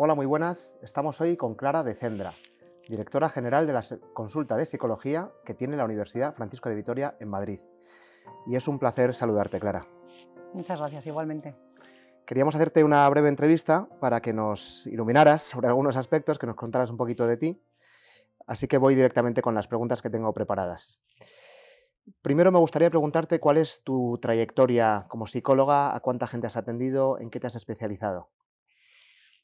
Hola, muy buenas. Estamos hoy con Clara de Cendra, directora general de la consulta de psicología que tiene la Universidad Francisco de Vitoria en Madrid. Y es un placer saludarte, Clara. Muchas gracias, igualmente. Queríamos hacerte una breve entrevista para que nos iluminaras sobre algunos aspectos, que nos contaras un poquito de ti. Así que voy directamente con las preguntas que tengo preparadas. Primero me gustaría preguntarte cuál es tu trayectoria como psicóloga, a cuánta gente has atendido, en qué te has especializado.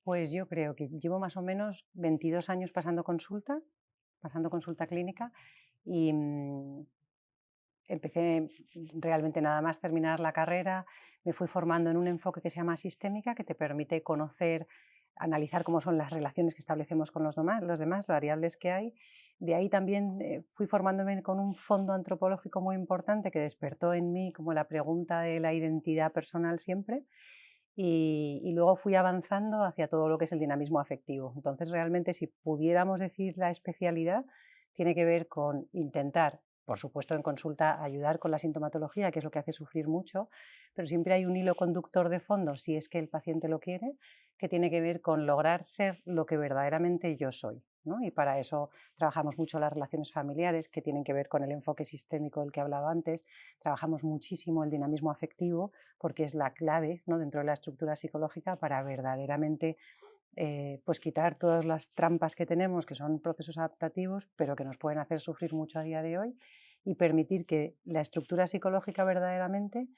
Pues yo creo que llevo más o menos 22 años pasando consulta clínica y empecé realmente nada más terminar la carrera, me fui formando en un enfoque que se llama sistémica, que te permite conocer, analizar cómo son las relaciones que establecemos con los demás variables que hay. De ahí también fui formándome con un fondo antropológico muy importante que despertó en mí como la pregunta de la identidad personal siempre. Y luego fui avanzando hacia todo lo que es el dinamismo afectivo. Entonces, realmente, si pudiéramos decir la especialidad, tiene que ver con intentar, por supuesto, en consulta, ayudar con la sintomatología, que es lo que hace sufrir mucho, pero siempre hay un hilo conductor de fondo, si es que el paciente lo quiere, que tiene que ver con lograr ser lo que verdaderamente yo soy, ¿no? Y para eso trabajamos mucho las relaciones familiares, que tienen que ver con el enfoque sistémico del que hablaba antes, trabajamos muchísimo el dinamismo afectivo, porque es la clave, ¿no?, dentro de la estructura psicológica para verdaderamente pues quitar todas las trampas que tenemos, que son procesos adaptativos, pero que nos pueden hacer sufrir mucho a día de hoy, y permitir que la estructura psicológica verdaderamente,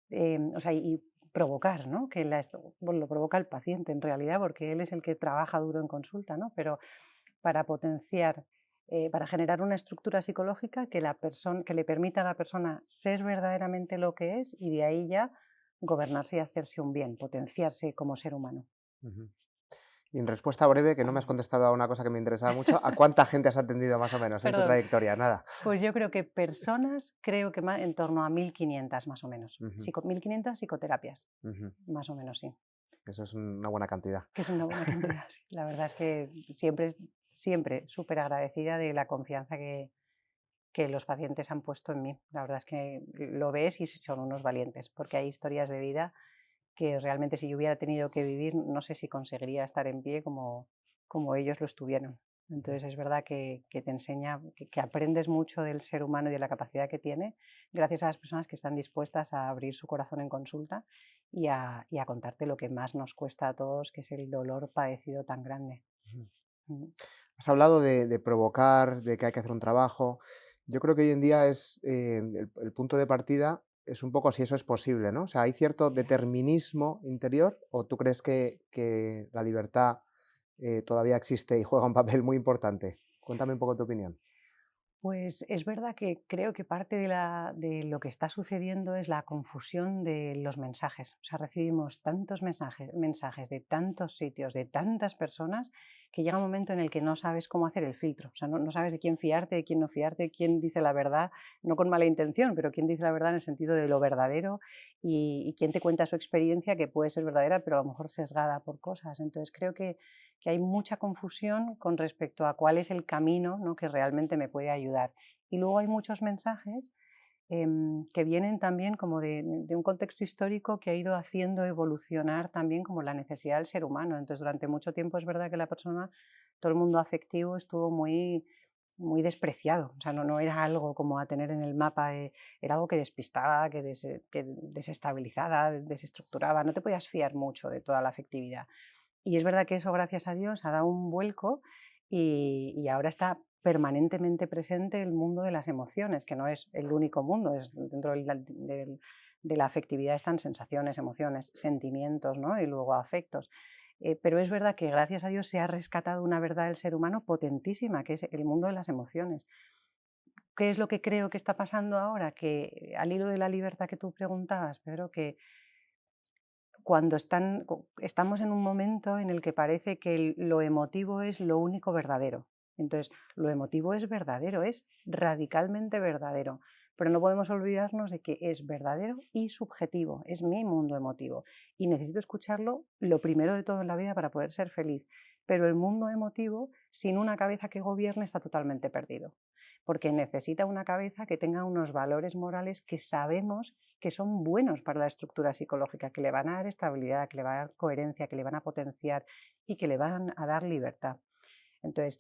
o sea, y provocar, ¿no?, que bueno, lo provoca el paciente en realidad, porque él es el que trabaja duro en consulta, ¿no? Pero para potenciar, para generar una estructura psicológica que le permita a la persona ser verdaderamente lo que es y de ahí ya gobernarse y hacerse un bien, potenciarse como ser humano. Ujú. Y en respuesta breve, que no me has contestado a una cosa que me interesaba mucho, ¿a cuánta gente has atendido más o menos en tu Perdón, trayectoria? Nada. pues yo creo que personas, creo que en torno a 1500 más o menos. Ujú, 1500 psicoterapias, ujú. más o menos, sí. Eso es una buena cantidad. Que es una buena cantidad, sí. La verdad es que siempre súper agradecida de la confianza que los pacientes han puesto en mí. La verdad es que lo ves y son unos valientes, porque hay historias de vida que realmente si yo hubiera tenido que vivir, no sé si conseguiría estar en pie como ellos lo estuvieron. Entonces es verdad que te enseña, que aprendes mucho del ser humano y de la capacidad que tiene, gracias a las personas que están dispuestas a abrir su corazón en consulta y a contarte lo que más nos cuesta a todos, que es el dolor padecido tan grande. Ujú. Mm. Has hablado de provocar, de que hay que hacer un trabajo. Yo creo que hoy en día es el punto de partida es un poco si eso es posible, ¿no? O sea, ¿hay cierto determinismo interior o tú crees que la libertad todavía existe y juega un papel muy importante? Cuéntame un poco tu opinión. Pues es verdad que creo que parte de lo que está sucediendo es la confusión de los mensajes. O sea, recibimos tantos mensajes de tantos sitios, de tantas personas, que llega un momento en el que no sabes cómo hacer el filtro. O sea, no sabes de quién fiarte, de quién no fiarte, quién dice la verdad, no con mala intención, pero quién dice la verdad en el sentido de lo verdadero y quién te cuenta su experiencia que puede ser verdadera, pero a lo mejor sesgada por cosas. Entonces creo que hay mucha confusión con respecto a cuál es el camino, ¿no?, que realmente me puede ayudar. Y luego hay muchos mensajes que vienen también como de un contexto histórico que ha ido haciendo evolucionar también como la necesidad del ser humano. Entonces, durante mucho tiempo es verdad que la persona, todo el mundo afectivo estuvo muy despreciado, o sea, no era algo como a tener en el mapa, era algo que despistaba, que desestabilizaba, desestructuraba, no te podías fiar mucho de toda la afectividad. Y es verdad que eso, gracias a Dios, ha dado un vuelco y ahora está permanentemente presente el mundo de las emociones, que no es el único mundo, es dentro de la afectividad están sensaciones, emociones, sentimientos, ¿no?, y luego afectos. Pero es verdad que gracias a Dios se ha rescatado una verdad del ser humano potentísima, que es el mundo de las emociones. ¿Qué es lo que creo que está pasando ahora? Que al hilo de la libertad que tú preguntabas, Pedro, que cuando estamos en un momento en el que parece que lo emotivo es lo único verdadero. Entonces, lo emotivo es verdadero, es radicalmente verdadero, pero no podemos olvidarnos de que es verdadero y subjetivo, es mi mundo emotivo y necesito escucharlo lo primero de todo en la vida para poder ser feliz. pero el mundo emotivo, sin una cabeza que gobierne, está totalmente perdido, porque necesita una cabeza que tenga unos valores morales que sabemos que son buenos para la estructura psicológica, que le van a dar estabilidad, que le van a dar coherencia, que le van a potenciar y que le van a dar libertad. Entonces,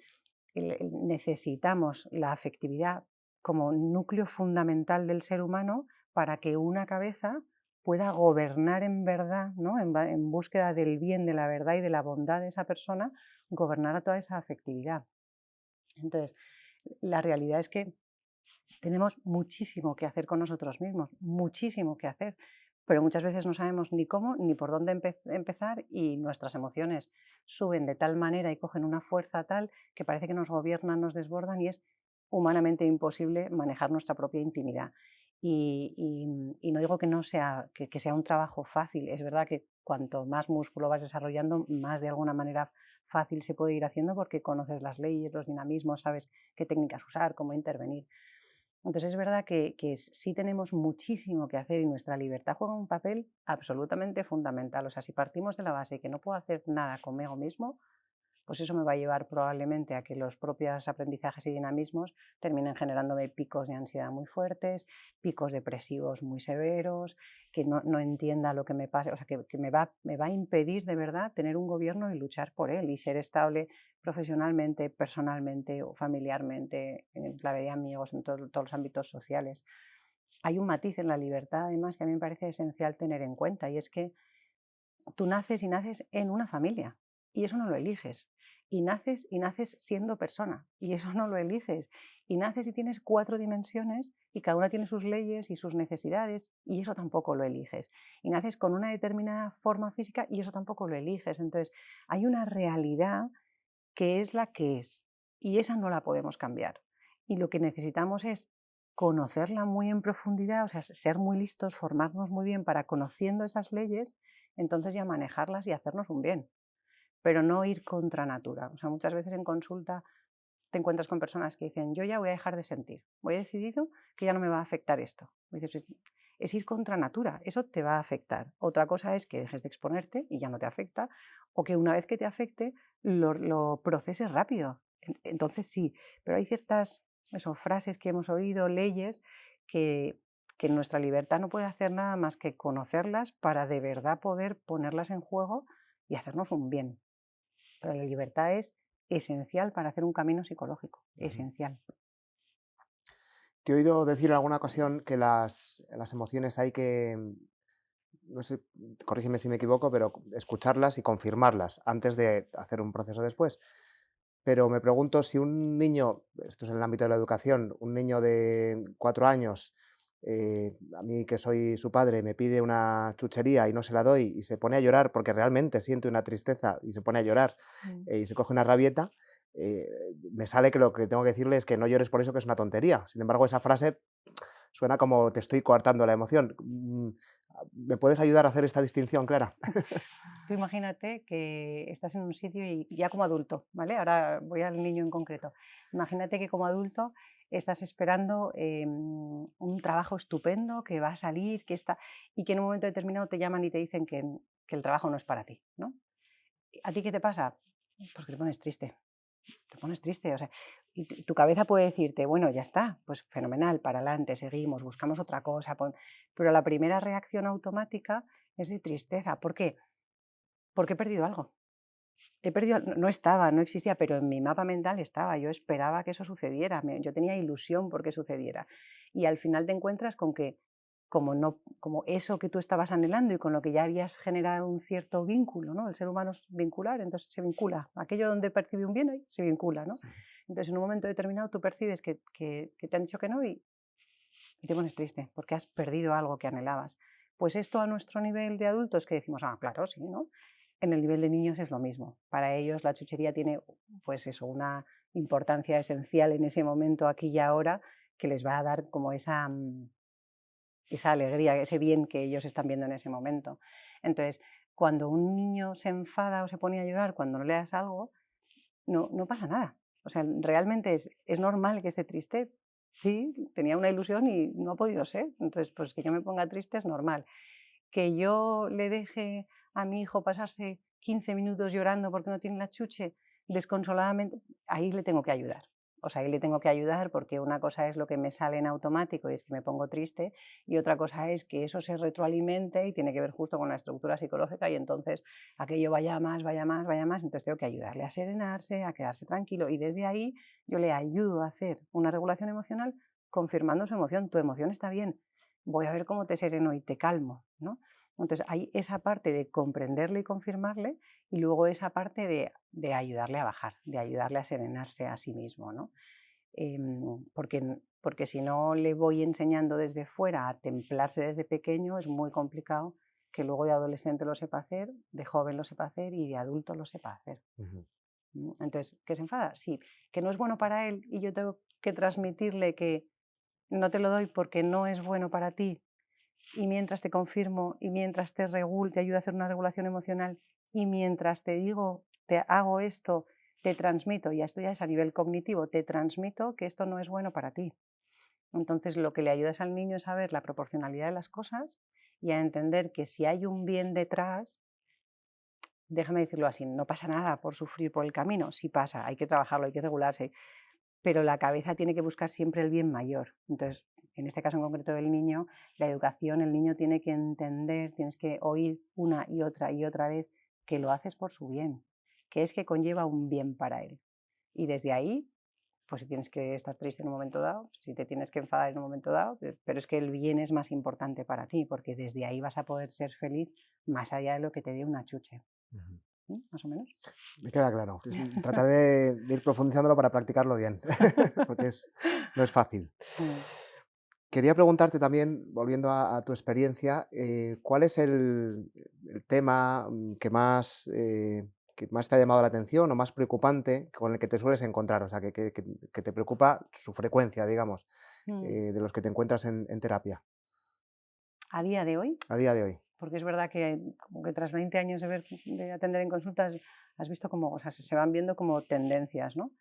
necesitamos la afectividad como núcleo fundamental del ser humano para que una cabeza pueda gobernar en verdad, ¿no? En búsqueda del bien, de la verdad y de la bondad de esa persona, gobernar a toda esa afectividad. Entonces, la realidad es que tenemos muchísimo que hacer con nosotros mismos, muchísimo que hacer, pero muchas veces no sabemos ni cómo ni por dónde empezar y nuestras emociones suben de tal manera y cogen una fuerza tal que parece que nos gobiernan, nos desbordan y es humanamente imposible manejar nuestra propia intimidad. Y no digo que no sea, que sea un trabajo fácil, es verdad que cuanto más músculo vas desarrollando, más de alguna manera fácil se puede ir haciendo porque conoces las leyes, los dinamismos, sabes qué técnicas usar, cómo intervenir. Entonces es verdad que sí tenemos muchísimo que hacer y nuestra libertad juega un papel absolutamente fundamental. O sea, si partimos de la base que no puedo hacer nada conmigo mismo, pues eso me va a llevar probablemente a que los propios aprendizajes y dinamismos terminen generándome picos de ansiedad muy fuertes, picos depresivos muy severos, que no entienda lo que me pasa, o sea, que me va a impedir de verdad tener un gobierno y luchar por él y ser estable profesionalmente, personalmente o familiarmente, en clave de amigos, en todos los ámbitos sociales. Hay un matiz en la libertad, además, que a mí me parece esencial tener en cuenta, y es que tú naces y naces en una familia y eso no lo eliges. Y naces siendo persona y eso no lo eliges. Y naces y tienes 4 dimensiones y cada una tiene sus leyes y sus necesidades y eso tampoco lo eliges. Y naces con una determinada forma física y eso tampoco lo eliges. Entonces hay una realidad que es la que es y esa no la podemos cambiar. Y lo que necesitamos es conocerla muy en profundidad, o sea, ser muy listos, formarnos muy bien para conociendo esas leyes, entonces ya manejarlas y hacernos un bien, pero no ir contra natura. O sea, muchas veces en consulta te encuentras con personas que dicen, yo ya voy a dejar de sentir, voy decidido que ya no me va a afectar esto. Y dices, es ir contra natura, eso te va a afectar. Otra cosa es que dejes de exponerte y ya no te afecta, o que una vez que te afecte lo proceses rápido. Entonces sí, pero hay ciertas frases que hemos oído, leyes, que, que nuestra libertad no puede hacer nada más que conocerlas para de verdad poder ponerlas en juego y hacernos un bien. Pero la libertad es esencial para hacer un camino psicológico, Ujú. esencial. Te he oído decir en alguna ocasión que las emociones hay que, no sé, corrígeme si me equivoco, pero escucharlas y confirmarlas antes de hacer un proceso después. Pero me pregunto si un niño, esto es en el ámbito de la educación, un niño de 4 años, a mí que soy su padre, me pide una chuchería y no se la doy y se pone a llorar porque realmente siente una tristeza y se pone a llorar, Mm. y se coge una rabieta, eh, me sale que lo que tengo que decirle es que no llores por eso, que es una tontería. Sin embargo, esa frase suena como te estoy coartando la emoción. ¿Me puedes ayudar a hacer esta distinción clara? Tú imagínate que estás en un sitio y ya como adulto, ¿vale? Ahora voy al niño en concreto. Imagínate que como adulto estás esperando un trabajo estupendo que va a salir, que está, y que en un momento determinado te llaman y te dicen que el trabajo no es para ti, ¿no? ¿A ti qué te pasa? Pues que te pones triste, o sea, y tu cabeza puede decirte, bueno, ya está, pues fenomenal, para adelante, seguimos, buscamos otra cosa, pero la primera reacción automática es de tristeza. ¿Por qué? Porque he perdido algo. He perdido, no estaba, no existía, pero en mi mapa mental estaba. Yo esperaba que eso sucediera, yo tenía ilusión por que sucediera. Y al final te encuentras con que, como, no, como eso que tú estabas anhelando y con lo que ya habías generado un cierto vínculo, ¿no? El ser humano es vincular, entonces se vincula. Aquello donde percibe un bien, ahí se vincula, ¿no? Entonces en un momento determinado tú percibes que te han dicho que no y te pones triste porque has perdido algo que anhelabas. Pues esto a nuestro nivel de adultos que decimos, ah, claro, sí, ¿no? En el nivel de niños es lo mismo. Para ellos la chuchería tiene, pues eso, una importancia esencial en ese momento, aquí y ahora, que les va a dar como esa alegría, ese bien que ellos están viendo en ese momento. Entonces, cuando un niño se enfada o se pone a llorar cuando no le das algo, no pasa nada. O sea, realmente es normal que esté triste. Sí, tenía una ilusión y no ha podido ser. Entonces, pues que yo me ponga triste es normal. Que yo le deje a mi hijo pasarse 15 minutos llorando porque no tiene la chuche, desconsoladamente, ahí le tengo que ayudar. O sea, ahí le tengo que ayudar porque una cosa es lo que me sale en automático y es que me pongo triste, y otra cosa es que eso se retroalimente y tiene que ver justo con la estructura psicológica, y entonces aquello vaya más, vaya más, vaya más, entonces tengo que ayudarle a serenarse, a quedarse tranquilo, y desde ahí yo le ayudo a hacer una regulación emocional confirmando su emoción. Tu emoción está bien, voy a ver cómo te sereno y te calmo, ¿no? Entonces hay esa parte de comprenderle y confirmarle, y luego esa parte de ayudarle a bajar, de ayudarle a serenarse a sí mismo, ¿no? Porque si no le voy enseñando desde fuera a templarse desde pequeño, es muy complicado que luego de adolescente lo sepa hacer, de joven lo sepa hacer y de adulto lo sepa hacer. Ujú, Entonces, ¿que se enfada? Sí. ¿Que no es bueno para él y yo tengo que transmitirle que no te lo doy porque no es bueno para ti? Y mientras te confirmo, y mientras te ayudo a hacer una regulación emocional, y mientras te digo, te hago esto, te transmito, y esto ya es a nivel cognitivo, te transmito que esto no es bueno para ti. Entonces, lo que le ayudas al niño es a ver la proporcionalidad de las cosas y a entender que si hay un bien detrás, déjame decirlo así, no pasa nada por sufrir por el camino, sí pasa, hay que trabajarlo, hay que regularse, pero la cabeza tiene que buscar siempre el bien mayor. Entonces, en este caso en concreto del niño, la educación, el niño tiene que entender, tienes que oír una y otra vez que lo haces por su bien, que es que conlleva un bien para él. Y desde ahí, pues si tienes que estar triste en un momento dado, si te tienes que enfadar en un momento dado, pero es que el bien es más importante para ti, porque desde ahí vas a poder ser feliz más allá de lo que te dé una chuche. ujú. Más o menos. Me queda claro. Tratar de ir profundizándolo para practicarlo bien, porque no es fácil. Mm. Quería preguntarte también, volviendo a tu experiencia, ¿cuál es el tema que más te ha llamado la atención o más preocupante con el que te sueles encontrar? O sea, que te preocupa su frecuencia, digamos, Mm. de los que te encuentras en terapia A día de hoy, a día de hoy. porque es verdad que como que tras 20 años de atender en consultas, has visto como, o sea, se van viendo como tendencias, ¿no?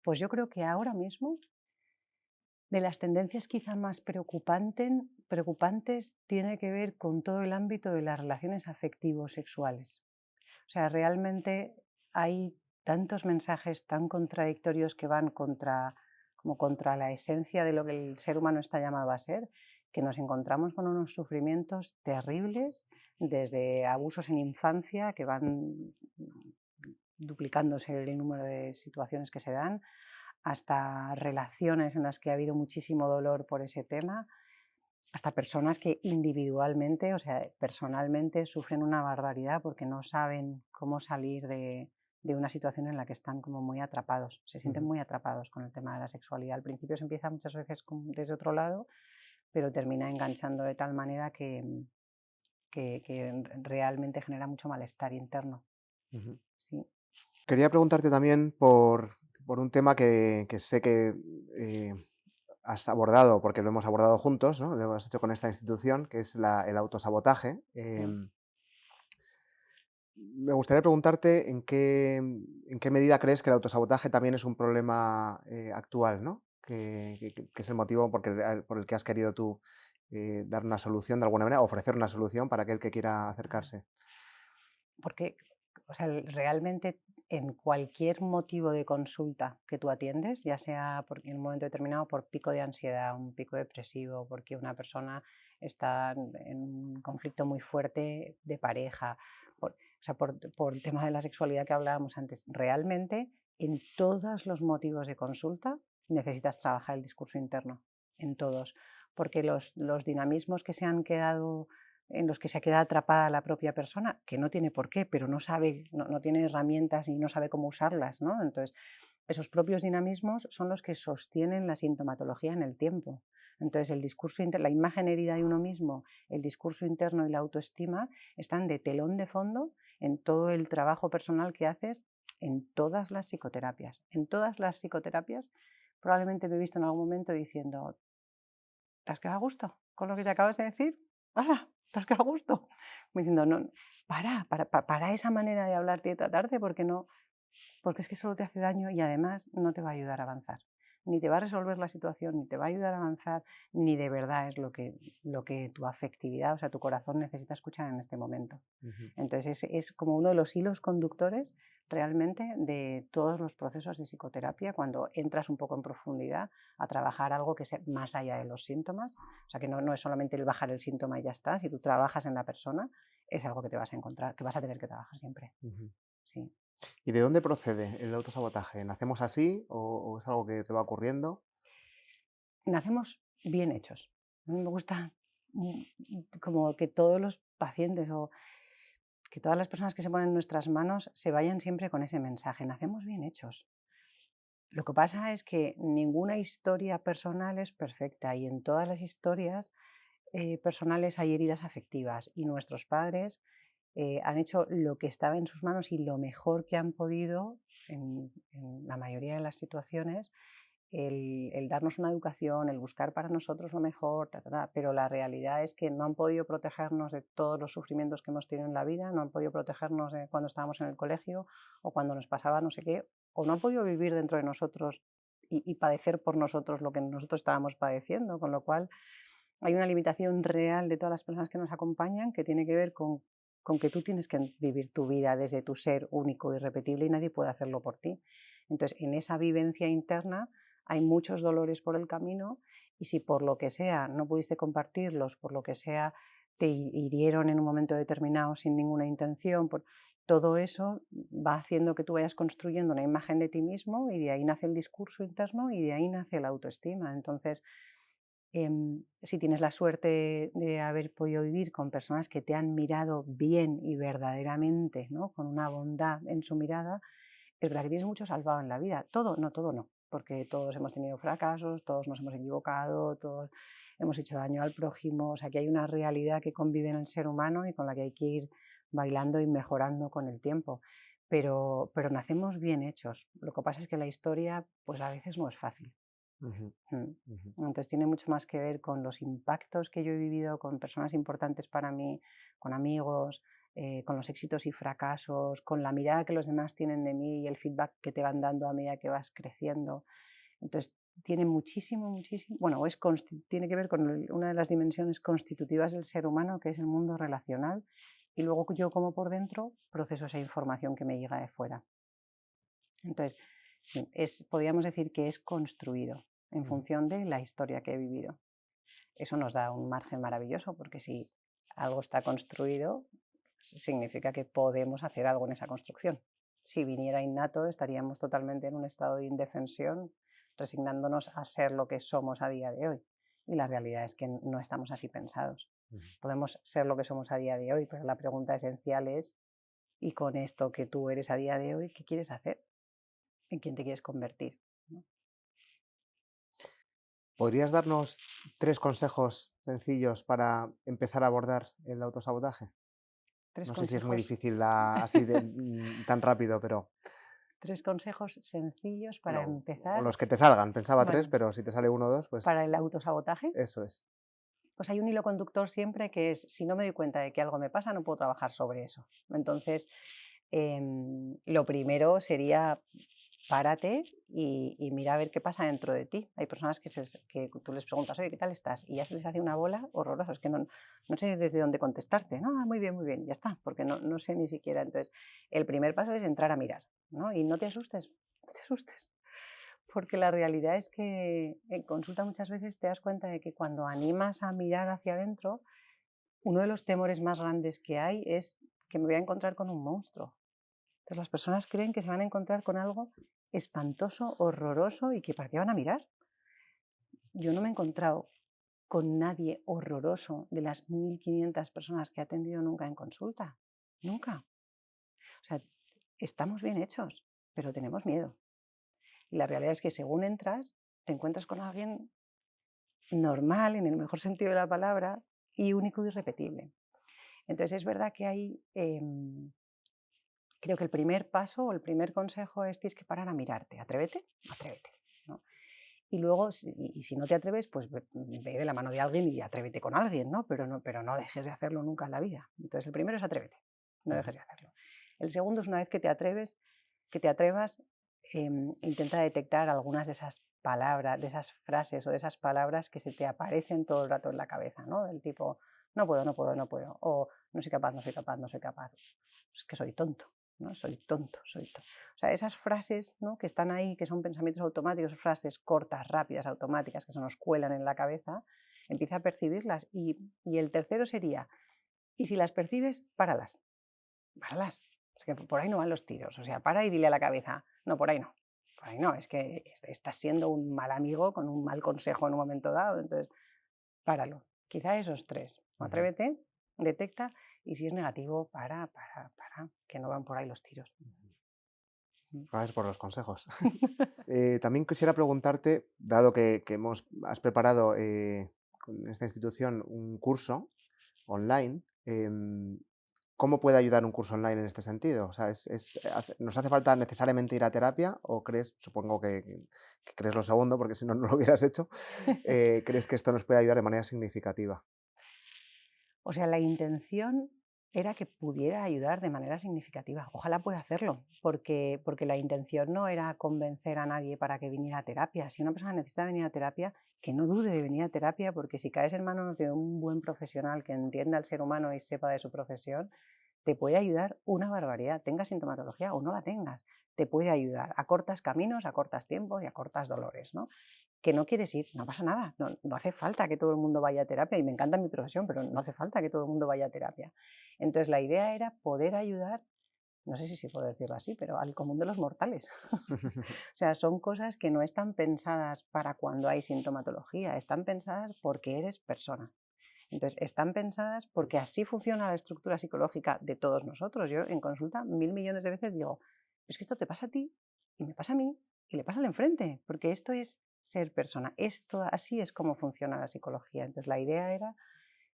Pues yo creo que ahora mismo, de las tendencias quizá más preocupantes, tiene que ver con todo el ámbito de las relaciones afectivos sexuales. O sea, realmente hay tantos mensajes tan contradictorios que van como contra la esencia de lo que el ser humano está llamado a ser, que nos encontramos con unos sufrimientos terribles, desde abusos en infancia, que van duplicándose el número de situaciones que se dan, hasta relaciones en las que ha habido muchísimo dolor por ese tema, hasta personas que individualmente, o sea, personalmente sufren una barbaridad porque no saben cómo salir de una situación en la que están como muy atrapados, se sienten Ujú, muy atrapados con el tema de la sexualidad. Al principio se empieza muchas veces desde otro lado, pero termina enganchando de tal manera que realmente genera mucho malestar interno. ujú. Sí. Quería preguntarte también por un tema que sé que eh, has abordado, porque lo hemos abordado juntos, ¿no? Lo hemos hecho con esta institución, que es el autosabotaje. Mm. Me gustaría preguntarte en qué medida crees que el autosabotaje también es un problema actual, ¿no? Que es el motivo por el que has querido tú dar una solución de alguna manera, ofrecer una solución para aquel que quiera acercarse. Porque, o sea, realmente en cualquier motivo de consulta que tú atiendes, ya sea porque en un momento determinado por pico de ansiedad, un pico depresivo, porque una persona está en un conflicto muy fuerte de pareja, o sea, por el tema de la sexualidad que hablábamos antes, realmente en todos los motivos de consulta necesitas trabajar el discurso interno, en todos, porque los dinamismos que se han quedado en los que se queda atrapada la propia persona, que no tiene por qué, pero no sabe, no tiene herramientas y no sabe cómo usarlas, ¿no? Entonces, esos propios dinamismos son los que sostienen la sintomatología en el tiempo. Entonces, el discurso la imagen herida de uno mismo, el discurso interno y la autoestima están de telón de fondo en todo el trabajo personal que haces en todas las psicoterapias. En todas las psicoterapias probablemente me he visto en algún momento diciendo, ¿te has quedado a gusto con lo que te acabas de decir? ¡Hala! ¿Te has quedado a gusto? Como diciendo, no, para esa manera de hablarte y de tratarte, porque no, porque es que solo te hace daño y además no te va a ayudar a avanzar. ni te va a resolver la situación, ni te va a ayudar a avanzar, ni de verdad es lo que tu afectividad, o sea, tu corazón necesita escuchar en este momento. Ujú. Entonces es como uno de los hilos conductores realmente de todos los procesos de psicoterapia cuando entras un poco en profundidad a trabajar algo que sea más allá de los síntomas, o sea, que no es solamente el bajar el síntoma y ya está. Si tú trabajas en la persona, es algo que te vas a encontrar, que vas a tener que trabajar siempre. Ujú. Sí. ¿Y de dónde procede el autosabotaje? ¿Nacemos así o es algo que te va ocurriendo? Nacemos bien hechos. A mí me gusta como que todos los pacientes o que todas las personas que se ponen en nuestras manos se vayan siempre con ese mensaje. Nacemos bien hechos. Lo que pasa es que ninguna historia personal es perfecta y en todas las historias personales hay heridas afectivas y nuestros padres han hecho lo que estaba en sus manos y lo mejor que han podido en la mayoría de las situaciones, el darnos una educación, el buscar para nosotros lo mejor, pero la realidad es que no han podido protegernos de todos los sufrimientos que hemos tenido en la vida, no han podido protegernos de cuando estábamos en el colegio o cuando nos pasaba no sé qué, o no han podido vivir dentro de nosotros y padecer por nosotros lo que nosotros estábamos padeciendo, con lo cual hay una limitación real de todas las personas que nos acompañan que tiene que ver con que tú tienes que vivir tu vida desde tu ser único y irrepetible y nadie puede hacerlo por ti. Entonces, en esa vivencia interna hay muchos dolores por el camino y si por lo que sea no pudiste compartirlos, por lo que sea te hirieron en un momento determinado sin ninguna intención, todo eso va haciendo que tú vayas construyendo una imagen de ti mismo y de ahí nace el discurso interno y de ahí nace la autoestima. Entonces, si tienes la suerte de haber podido vivir con personas que te han mirado bien y verdaderamente, ¿no? Con una bondad en su mirada, es verdad que tienes mucho salvado en la vida. Todo no, porque todos hemos tenido fracasos, todos nos hemos equivocado, todos hemos hecho daño al prójimo, o sea que hay una realidad que convive en el ser humano y con la que hay que ir bailando y mejorando con el tiempo. Pero nacemos bien hechos. Lo que pasa es que la historia, pues a veces no es fácil. Ujú, Mm. ujú. Entonces tiene mucho más que ver con los impactos que yo he vivido con personas importantes para mí, con amigos, con los éxitos y fracasos, con la mirada que los demás tienen de mí y el feedback que te van dando a medida que vas creciendo. Entonces tiene muchísimo, bueno, tiene que ver con una de las dimensiones constitutivas del ser humano, que es el mundo relacional, y luego yo como por dentro proceso esa información que me llega de fuera. Entonces, sí, podríamos decir que es construido en Ujú. función de la historia que he vivido. Eso nos da un margen maravilloso porque si algo está construido, significa que podemos hacer algo en esa construcción. Si viniera innato, estaríamos totalmente en un estado de indefensión, resignándonos a ser lo que somos a día de hoy. Y la realidad es que no estamos así pensados. Ujú. Podemos ser lo que somos a día de hoy, pero la pregunta esencial es, ¿y con esto que tú eres a día de hoy, qué quieres hacer? ¿En quién te quieres convertir? ¿No? ¿Podrías darnos 3 consejos sencillos para empezar a abordar el autosabotaje? Tres No sé si es muy consejos, difícil así de tan rápido, pero tres consejos sencillos para o empezar. los que te salgan. Pensaba 3, Bueno, pero si te sale uno o 2, pues para el autosabotaje, eso es. pues hay un hilo conductor siempre que es, si no me doy cuenta de que algo me pasa, no puedo trabajar sobre eso. Entonces, lo primero sería párate y mira a ver qué pasa dentro de ti. Hay personas que tú les preguntas, oye, ¿qué tal estás? Y ya se les hace una bola horrorosa. Es que no sé desde dónde contestarte. No, muy bien, ya está, porque no sé ni siquiera. Entonces, el primer paso es entrar a mirar, ¿no? Y no te asustes, no te asustes. Porque la realidad es que en consulta muchas veces te das cuenta de que cuando animas a mirar hacia adentro, uno de los temores más grandes que hay es que me voy a encontrar con un monstruo. Entonces las personas creen que se van a encontrar con algo espantoso, horroroso y que para qué van a mirar. Yo no me he encontrado con nadie horroroso de las 1.500 personas que he atendido nunca en consulta. Nunca. O sea, estamos bien hechos, pero tenemos miedo. Y la realidad es que según entras, te encuentras con alguien normal, en el mejor sentido de la palabra, y único y irrepetible. Entonces es verdad que hay, creo que el primer paso o el primer consejo es tienes que parar a mirarte, atrévete, ¿no? Y luego, y si no te atreves, pues ve de la mano de alguien y atrévete con alguien, ¿no? Pero no dejes de hacerlo nunca en la vida. Entonces el primero es atrévete, no Ujú. dejes de hacerlo. El segundo es una vez que te atreves, que te atrevas, intenta detectar algunas de esas palabras, de esas frases o de esas palabras que se te aparecen todo el rato en la cabeza, ¿no? Del tipo, no puedo, no puedo, no puedo, o no soy capaz, no soy capaz, no soy capaz. Es que soy tonto, ¿no? Soy tonto, soy tonto. O sea, esas frases, ¿no?, que están ahí, que son pensamientos automáticos, frases cortas, rápidas, automáticas, que se nos cuelan en la cabeza, empieza a percibirlas. Y el tercero sería, y si las percibes, páralas, páralas. Es que por ahí no van los tiros. O sea, para y dile a la cabeza, no, por ahí no. Por ahí no, es que estás siendo un mal amigo con un mal consejo en un momento dado. Entonces, páralo. Quizá esos tres. Ujú. Atrévete, detecta y si es negativo, para, que no van por ahí los tiros. Mm. Gracias por los consejos. También quisiera preguntarte, dado que has preparado con esta institución un curso online, ¿cómo puede ayudar un curso online en este sentido? O sea, ¿nos hace falta necesariamente ir a terapia o crees, supongo que crees lo segundo, porque si no, no lo hubieras hecho, crees que esto nos puede ayudar de manera significativa? O sea, la intención era que pudiera ayudar de manera significativa. Ojalá pueda hacerlo, porque la intención no era convencer a nadie para que viniera a terapia. Si una persona necesita venir a terapia, que no dude de venir a terapia, porque si caes en manos de un buen profesional que entienda al ser humano y sepa de su profesión, te puede ayudar una barbaridad, tengas sintomatología o no la tengas, te puede ayudar a cortas caminos, a cortas tiempos y a cortas dolores, ¿no? Que no quieres ir, no pasa nada, no hace falta que todo el mundo vaya a terapia y me encanta mi profesión, pero no hace falta que todo el mundo vaya a terapia. Entonces la idea era poder ayudar, no sé si puedo decirlo así, pero al común de los mortales. O sea, son cosas que no están pensadas para cuando hay sintomatología, están pensadas porque eres persona. Entonces, están pensadas porque así funciona la estructura psicológica de todos nosotros. Yo en consulta 1000 millones de veces digo, es que esto te pasa a ti y me pasa a mí y le pasa al de enfrente, porque esto es ser persona, esto así es como funciona la psicología. Entonces, la idea era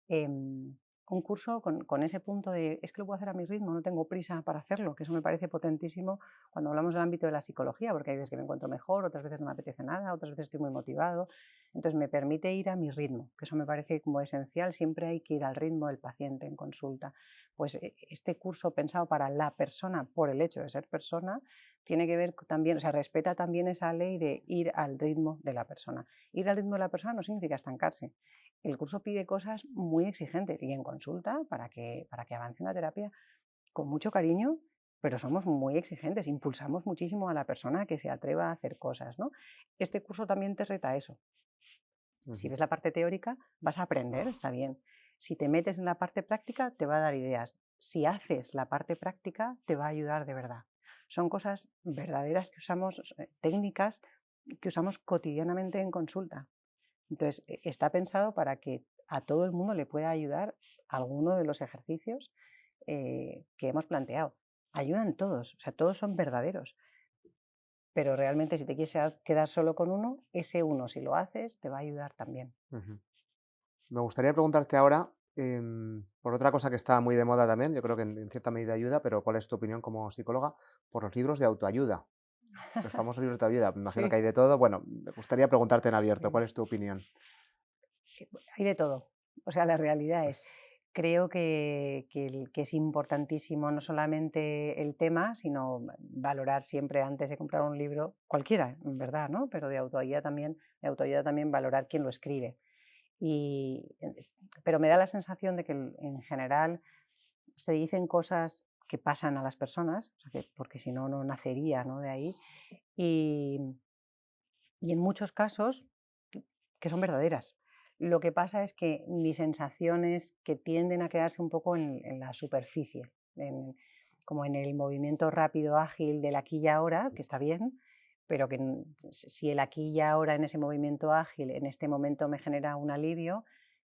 un curso con ese punto de, es que lo puedo hacer a mi ritmo, no tengo prisa para hacerlo, que eso me parece potentísimo cuando hablamos del ámbito de la psicología, porque hay veces que me encuentro mejor, otras veces no me apetece nada, otras veces estoy muy motivado. Entonces me permite ir a mi ritmo, que eso me parece como esencial, siempre hay que ir al ritmo del paciente en consulta. Pues este curso pensado para la persona, por el hecho de ser persona, tiene que ver también, o sea, respeta también esa ley de ir al ritmo de la persona. Ir al ritmo de la persona no significa estancarse. El curso pide cosas muy exigentes y en consulta, para que avance una terapia, con mucho cariño, pero somos muy exigentes, impulsamos muchísimo a la persona a que se atreva a hacer cosas, ¿no? Este curso también te reta eso. Si Ujú. ves la parte teórica, vas a aprender, está bien. Si te metes en la parte práctica, te va a dar ideas. Si haces la parte práctica, te va a ayudar de verdad. Son cosas verdaderas que usamos, técnicas que usamos cotidianamente en consulta. Entonces, está pensado para que a todo el mundo le pueda ayudar alguno de los ejercicios que hemos planteado. Ayudan todos, o sea, todos son verdaderos. Pero realmente si te quieres quedar solo con uno, ese uno, si lo haces, te va a ayudar también. Ujú. Me gustaría preguntarte ahora, por otra cosa que está muy de moda también, yo creo que en cierta medida ayuda, pero ¿cuál es tu opinión como psicóloga por los libros de autoayuda? Los famosos libros de autoayuda, me imagino que Sí, hay de todo. Bueno, me gustaría preguntarte en abierto, sí. ¿cuál es tu opinión? Hay de todo. O sea, la realidad es, creo que es importantísimo no solamente el tema, sino valorar siempre antes de comprar un libro, cualquiera, en verdad, ¿no? Pero de autoayuda también valorar quién lo escribe. Y, pero me da la sensación de que en general se dicen cosas que pasan a las personas, o sea, porque si no, no nacería, ¿no?, de ahí, y, y en muchos casos que son verdaderas. Lo que pasa es que mi sensación es que tienden a quedarse un poco en la superficie, como en el movimiento rápido, ágil del aquí y ahora, que está bien, pero que si el aquí y ahora en ese movimiento ágil, en este momento me genera un alivio,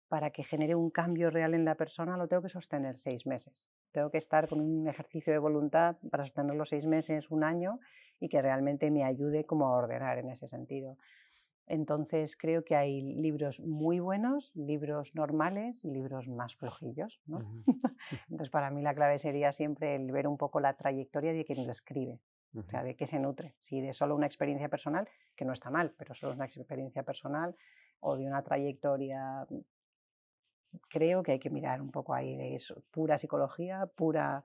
para que genere un cambio real en la persona lo tengo que sostener 6 meses. Tengo que estar con un ejercicio de voluntad para sostenerlo 6 meses, un año, y que realmente me ayude como a ordenar en ese sentido. Entonces creo que hay libros muy buenos, libros normales y libros más flojillos, ¿no? Ujú, Entonces para mí la clave sería siempre el ver un poco la trayectoria de quien lo escribe, o ujú. sea, de qué se nutre. Si de solo una experiencia personal, que no está mal, pero solo es una experiencia personal, o de una trayectoria, creo que hay que mirar un poco ahí de eso, pura psicología, pura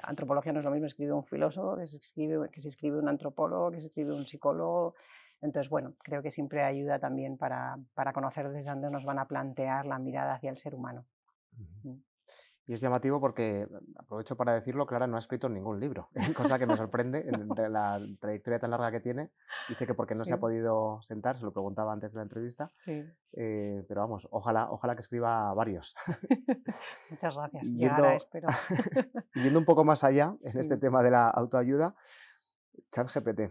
Antropología no es lo mismo, escribe un filósofo, que se escribe un antropólogo, que se escribe un psicólogo. Entonces, bueno, creo que siempre ayuda también para conocer desde dónde nos van a plantear la mirada hacia el ser humano. Ujú. Mm. Y es llamativo porque, aprovecho para decirlo, Clara no ha escrito ningún libro, cosa que me sorprende de la trayectoria tan larga que tiene. Dice que porque no se ha Sí, podido sentar, se lo preguntaba antes de la entrevista, sí. pero vamos, ojalá que escriba varios. Muchas gracias. Y Llegará, yendo, espero. y yendo un poco más allá en este Mm, tema de la autoayuda, ChatGPT.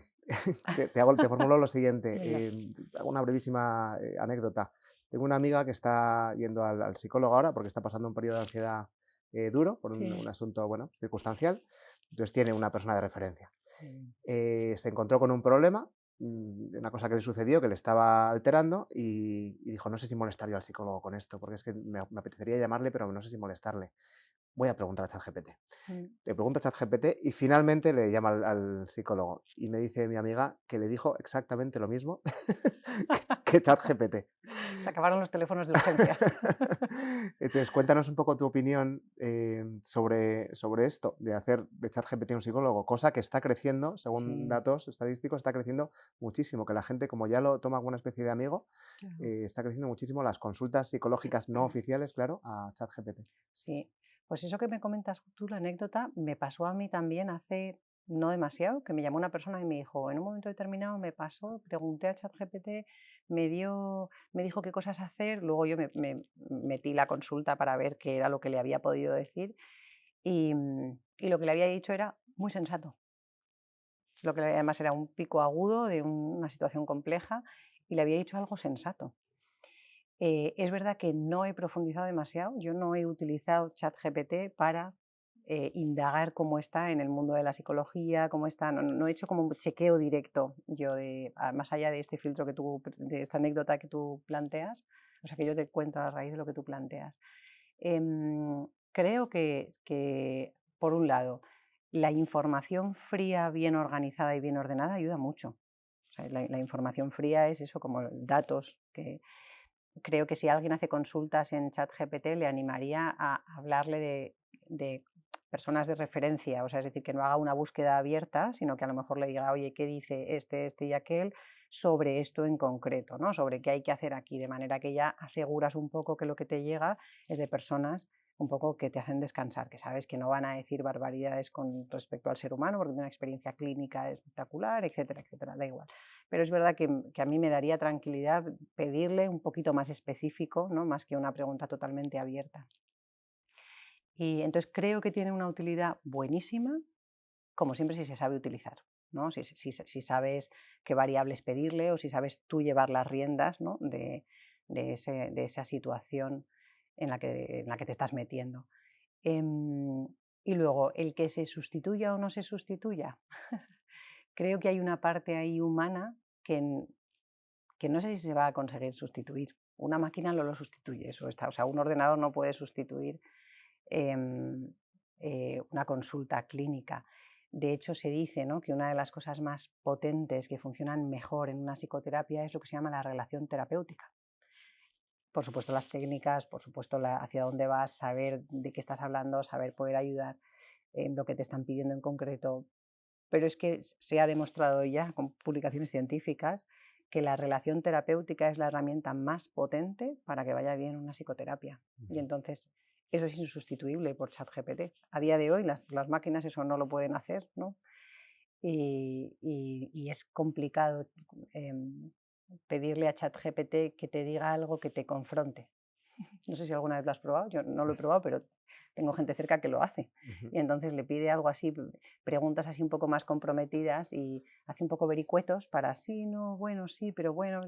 Te formulo lo siguiente, venga. hago una brevísima anécdota. Tengo una amiga que está yendo al psicólogo ahora porque está pasando un periodo de ansiedad duro por Sí. un asunto bueno, circunstancial. Entonces tiene una persona de referencia. Mm, Se encontró con un problema, de una cosa que le sucedió que le estaba alterando y dijo, no sé si molestar yo al psicólogo con esto, porque es que me apetecería llamarle, pero no sé si molestarle. Voy a preguntar a ChatGPT. mm. Le pregunta a ChatGPT y finalmente le llama al psicólogo. Y me dice mi amiga que le dijo exactamente lo mismo que ChatGPT. Se acabaron los teléfonos de urgencia. Entonces, cuéntanos un poco tu opinión sobre esto, de hacer de ChatGPT un psicólogo, cosa que está creciendo, según Sí, datos estadísticos, está creciendo muchísimo, que la gente, como ya lo toma como una especie de amigo, claro. está creciendo muchísimo las consultas psicológicas no oficiales, claro, a ChatGPT. Sí, pues eso que me comentas tú, la anécdota, me pasó a mí también hace no demasiado, que me llamó una persona y me dijo, en un momento determinado me pasó, pregunté a ChatGPT, me dijo qué cosas hacer, luego yo me metí la consulta para ver qué era lo que le había podido decir y lo que le había dicho era muy sensato. Además era un pico agudo de una situación compleja y le había dicho algo sensato. Es verdad que no he profundizado demasiado, yo no he utilizado ChatGPT para indagar cómo está en el mundo de la psicología, cómo está, no he hecho como un chequeo directo yo más allá de este filtro de esta anécdota que tú planteas, o sea que yo te cuento a raíz de lo que tú planteas. Creo que, por un lado, la información fría, bien organizada y bien ordenada ayuda mucho. O sea, la información fría es eso, como datos que, creo que si alguien hace consultas en ChatGPT, le animaría a hablarle de personas de referencia, o sea, es decir, que no haga una búsqueda abierta, sino que a lo mejor le diga, oye, ¿qué dice este y aquel sobre esto en concreto, ¿no? Sobre qué hay que hacer aquí? De manera que ya aseguras un poco que lo que te llega es de personas un poco que te hacen descansar, que sabes que no van a decir barbaridades con respecto al ser humano, porque tienen una experiencia clínica espectacular, etcétera, etcétera, da igual. Pero es verdad que a mí me daría tranquilidad pedirle un poquito más específico, ¿no? Más que una pregunta totalmente abierta. Y entonces creo que tiene una utilidad buenísima, como siempre si se sabe utilizar, ¿no? Si sabes qué variables pedirle o si sabes tú llevar las riendas, ¿no? de esa situación en la que te estás metiendo. Em, y luego, el que se sustituya o no se sustituya, creo que hay una parte ahí humana que no sé si se va a conseguir sustituir. Una máquina no lo sustituye, eso está. O sea, un ordenador no puede sustituir em, una consulta clínica. De hecho, se dice, ¿no?, que una de las cosas más potentes que funcionan mejor en una psicoterapia es lo que se llama la relación terapéutica. Por supuesto, las técnicas, por supuesto, hacia dónde vas, saber de qué estás hablando, saber poder ayudar en lo que te están pidiendo en concreto, pero es que se ha demostrado ya con publicaciones científicas que la relación terapéutica es la herramienta más potente para que vaya bien una psicoterapia. Y Ujú. entonces eso es insustituible por ChatGPT. A día de hoy las máquinas eso no lo pueden hacer, ¿no? Y es complicado pedirle a ChatGPT que te diga algo que te confronte. No sé si alguna vez lo has probado, yo no lo he probado, pero tengo gente cerca que lo hace. Ujú. Y entonces le pide algo así, preguntas así un poco más comprometidas y hace un poco vericuetos para sí, no, bueno, sí, pero bueno.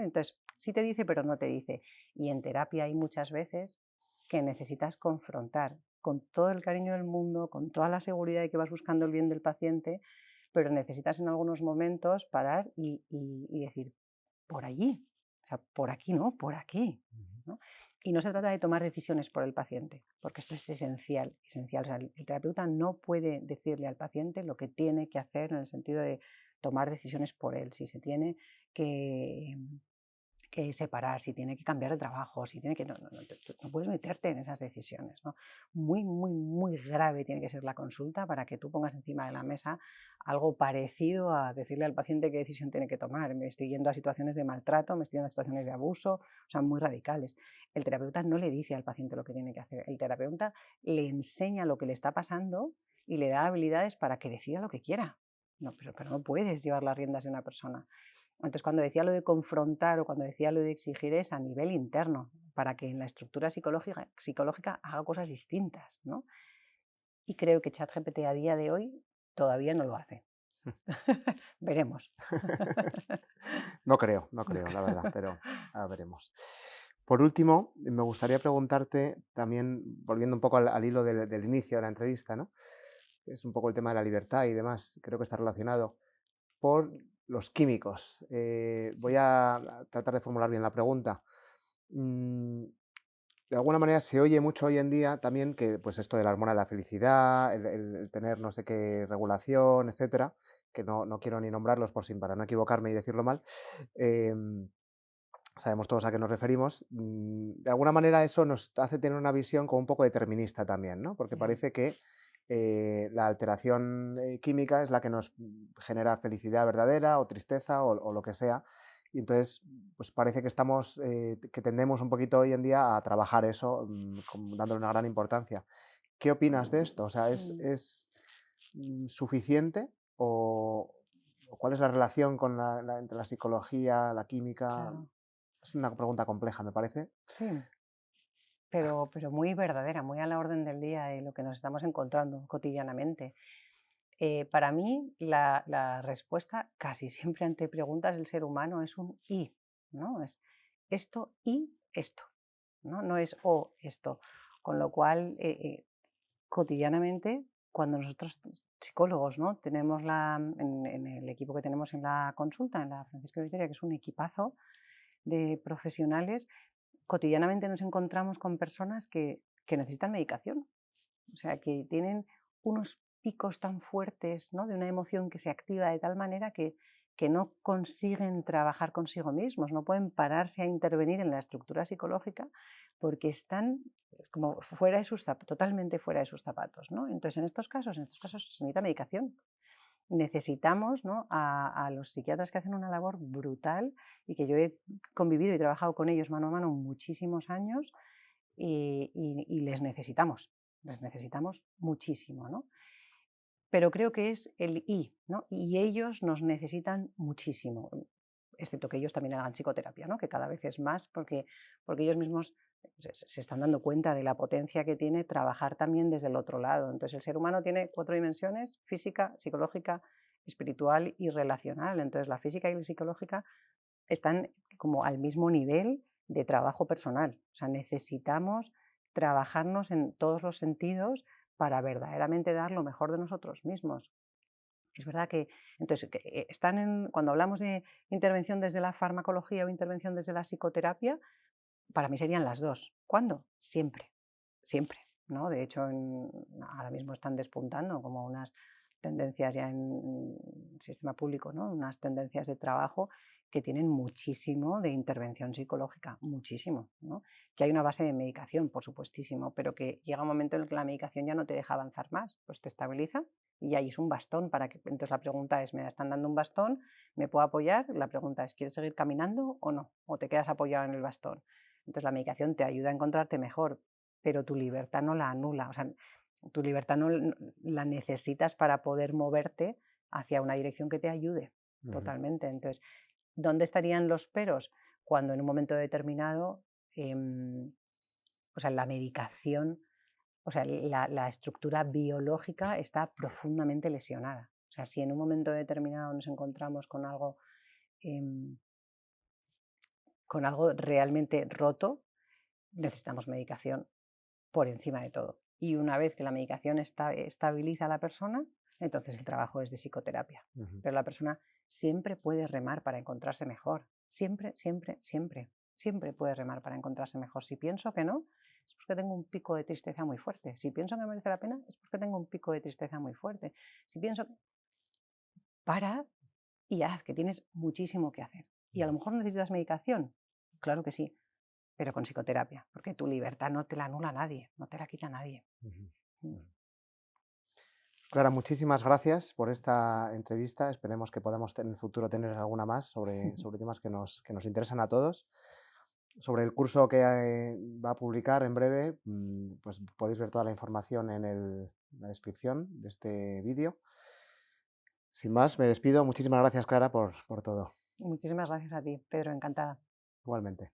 Entonces, sí te dice, pero no te dice. Y en terapia hay muchas veces que necesitas confrontar con todo el cariño del mundo, con toda la seguridad de que vas buscando el bien del paciente, pero necesitas en algunos momentos parar y decir, por allí, o sea, por aquí no, por aquí, Ujú. ¿no? Y no se trata de tomar decisiones por el paciente, porque esto es esencial, esencial. O sea, el terapeuta no puede decirle al paciente lo que tiene que hacer en el sentido de tomar decisiones por él. Si se tiene que, que separar, si tiene que cambiar de trabajo, si tiene que... No, no, no, tú no puedes meterte en esas decisiones, ¿no? Muy, muy, muy grave tiene que ser la consulta para que tú pongas encima de la mesa algo parecido a decirle al paciente qué decisión tiene que tomar. Me estoy yendo a situaciones de maltrato, me estoy yendo a situaciones de abuso, o sea, muy radicales. El terapeuta no le dice al paciente lo que tiene que hacer. El terapeuta le enseña lo que le está pasando y le da habilidades para que decida lo que quiera. No, pero no puedes llevar las riendas de una persona. Entonces, cuando decía lo de confrontar o cuando decía lo de exigir es a nivel interno, para que en la estructura psicológica haga cosas distintas, ¿no? Y creo que ChatGPT a día de hoy todavía no lo hace. Veremos. No creo, la verdad, pero veremos. Por último, me gustaría preguntarte también, volviendo un poco al hilo del inicio de la entrevista, ¿no? Es un poco el tema de la libertad y demás, creo que está relacionado por los químicos. Voy Sí. a tratar de formular bien la pregunta. Mm, de alguna manera se oye mucho hoy en día también que pues esto de la hormona de la felicidad, el tener no sé qué regulación, etcétera, que no quiero ni nombrarlos para no equivocarme y decirlo mal, em, sabemos todos a qué nos referimos. De alguna manera eso nos hace tener una visión como un poco determinista también, ¿no? Porque Mm, parece que la alteración química es la que nos genera felicidad verdadera o tristeza o lo que sea. Y entonces, pues parece que que tendemos un poquito hoy en día a trabajar eso, dándole una gran importancia. ¿Qué opinas de esto? O sea, mm, es suficiente o cuál es la relación con entre la psicología, la química? claro. Es una pregunta compleja, me parece. Sí, pero muy verdadera, muy a la orden del día de lo que nos estamos encontrando cotidianamente. Para mí, la respuesta casi siempre ante preguntas del ser humano es un y, ¿no? Es esto y esto, ¿no? No es o esto. Con lo cual, cotidianamente, cuando nosotros psicólogos, ¿no? Tenemos en el equipo que tenemos en la consulta, en la Francisco de Vitoria, que es un equipazo de profesionales, cotidianamente nos encontramos con personas que necesitan medicación, o sea, que tienen unos picos tan fuertes, ¿no? De una emoción que se activa de tal manera que no consiguen trabajar consigo mismos, no pueden pararse a intervenir en la estructura psicológica porque están como fuera de totalmente fuera de sus zapatos, ¿no? Entonces, en estos casos se necesita medicación. Necesitamos, ¿no? A los psiquiatras que hacen una labor brutal y que yo he convivido y trabajado con ellos mano a mano muchísimos años y les necesitamos muchísimo, ¿no? Pero creo que es el y, ¿no? Y ellos nos necesitan muchísimo, excepto que ellos también hagan psicoterapia, ¿no? Que cada vez es más porque ellos mismos se están dando cuenta de la potencia que tiene trabajar también desde el otro lado. Entonces el ser humano tiene 4 dimensiones: física, psicológica, espiritual y relacional. Entonces la física y la psicológica están como al mismo nivel de trabajo personal. O sea, necesitamos trabajarnos en todos los sentidos para verdaderamente dar lo mejor de nosotros mismos. Es verdad que, entonces, cuando hablamos de intervención desde la farmacología o intervención desde la psicoterapia, para mí serían las dos. ¿Cuándo? Siempre, siempre, ¿no? De hecho, ahora mismo están despuntando como unas tendencias ya en el sistema público, ¿no? Unas tendencias de trabajo que tienen muchísimo de intervención psicológica, muchísimo, ¿no? Que hay una base de medicación, por supuestísimo, pero que llega un momento en el que la medicación ya no te deja avanzar más, pues te estabiliza y ahí es un bastón para que... Entonces la pregunta es, ¿me están dando un bastón? ¿Me puedo apoyar? La pregunta es, ¿quieres seguir caminando o no? ¿O te quedas apoyado en el bastón? Entonces la medicación te ayuda a encontrarte mejor, pero tu libertad no la anula. O sea, tu libertad no la necesitas para poder moverte hacia una dirección que te ayude Ujú, totalmente. Entonces, ¿dónde estarían los peros? Cuando en un momento determinado, em, o sea, la medicación, o sea, la estructura biológica está profundamente lesionada. O sea, si en un momento determinado nos encontramos em, con algo realmente roto, necesitamos medicación por encima de todo. Y una vez que la medicación estabiliza a la persona, entonces el trabajo es de psicoterapia. ujú, Pero la persona siempre puede remar para encontrarse mejor. Siempre, siempre, siempre. Siempre puede remar para encontrarse mejor. Si pienso que no, es porque tengo un pico de tristeza muy fuerte. Si pienso que merece la pena, es porque tengo un pico de tristeza muy fuerte. Si pienso, para y haz, que tienes muchísimo que hacer. Y a lo ujú. mejor necesitas medicación, claro que sí, pero con psicoterapia, porque tu libertad no te la anula nadie, no te la quita nadie. Ujú, Mm. ujú. Clara, muchísimas gracias por esta entrevista. Esperemos que podamos en el futuro tener alguna más sobre temas que nos interesan a todos. Sobre el curso que va a publicar en breve, pues podéis ver toda la información en la descripción de este vídeo. Sin más, me despido. Muchísimas gracias, Clara, por todo. Muchísimas gracias a ti, Pedro, encantada. Igualmente.